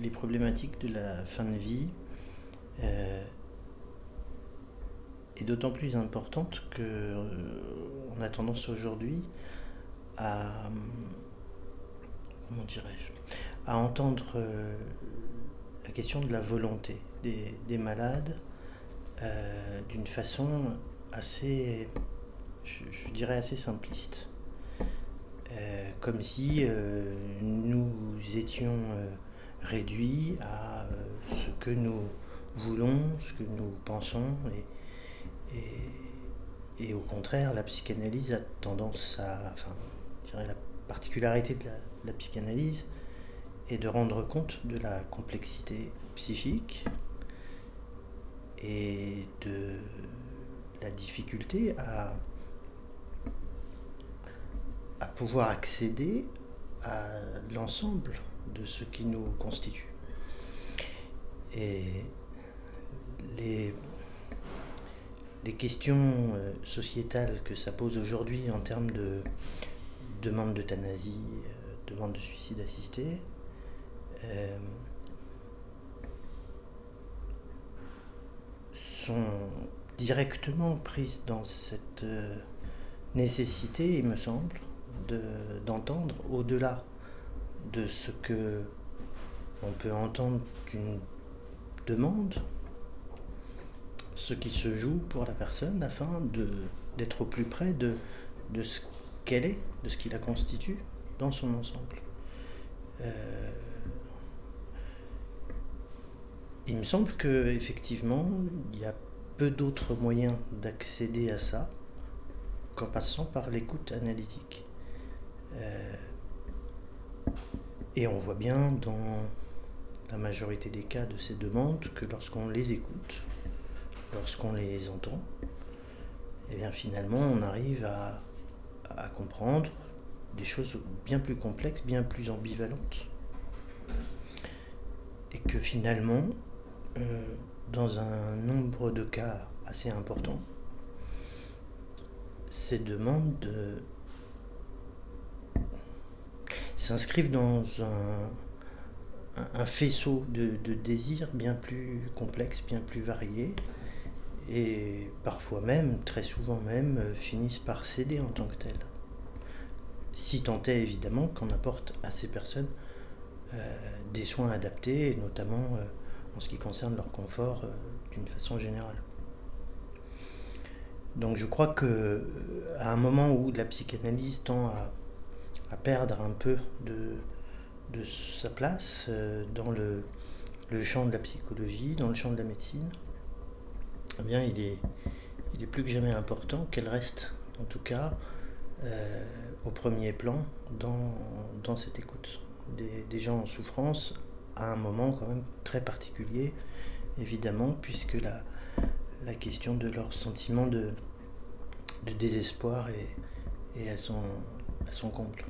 les problématiques de la fin de vie euh, est d'autant plus importante que on a tendance aujourd'hui à, comment dirais-je, à entendre la question de la volonté des malades d'une façon assez, je dirais assez simpliste. Comme si nous étions réduits à ce que nous voulons, ce que nous pensons, et au contraire, la psychanalyse a tendance à, enfin, je dirais la particularité de la psychanalyse est de rendre compte de la complexité psychique et de la difficulté à pouvoir accéder à l'ensemble de ce qui nous constitue. Et les questions sociétales que ça pose aujourd'hui en termes de demande d'euthanasie, demande de suicide assisté, sont directement prises dans cette nécessité, il me semble, d'entendre au-delà de ce que on peut entendre d'une demande, ce qui se joue pour la personne afin d'être au plus près de ce qu'elle est, de ce qui la constitue dans son ensemble. Il me semble qu'effectivement, il y a peu d'autres moyens d'accéder à ça qu'en passant par l'écoute analytique. Et on voit bien dans la majorité des cas de ces demandes que lorsqu'on les écoute, lorsqu'on les entend, et bien finalement on arrive à comprendre des choses bien plus complexes, bien plus ambivalentes. Et que finalement, dans un nombre de cas assez important, ces demandes s'inscrivent dans un faisceau de désirs bien plus complexe, bien plus varié, et parfois même, très souvent même, finissent par céder en tant que telles. Si tant est évidemment qu'on apporte à ces personnes des soins adaptés, notamment en ce qui concerne leur confort d'une façon générale. Donc je crois que à un moment où la psychanalyse tend à perdre un peu de sa place dans le champ de la psychologie, dans le champ de la médecine, eh bien il est plus que jamais important qu'elle reste, en tout cas, au premier plan dans cette écoute des gens en souffrance à un moment quand même très particulier, évidemment, puisque la question de leur sentiment de désespoir est à son comble.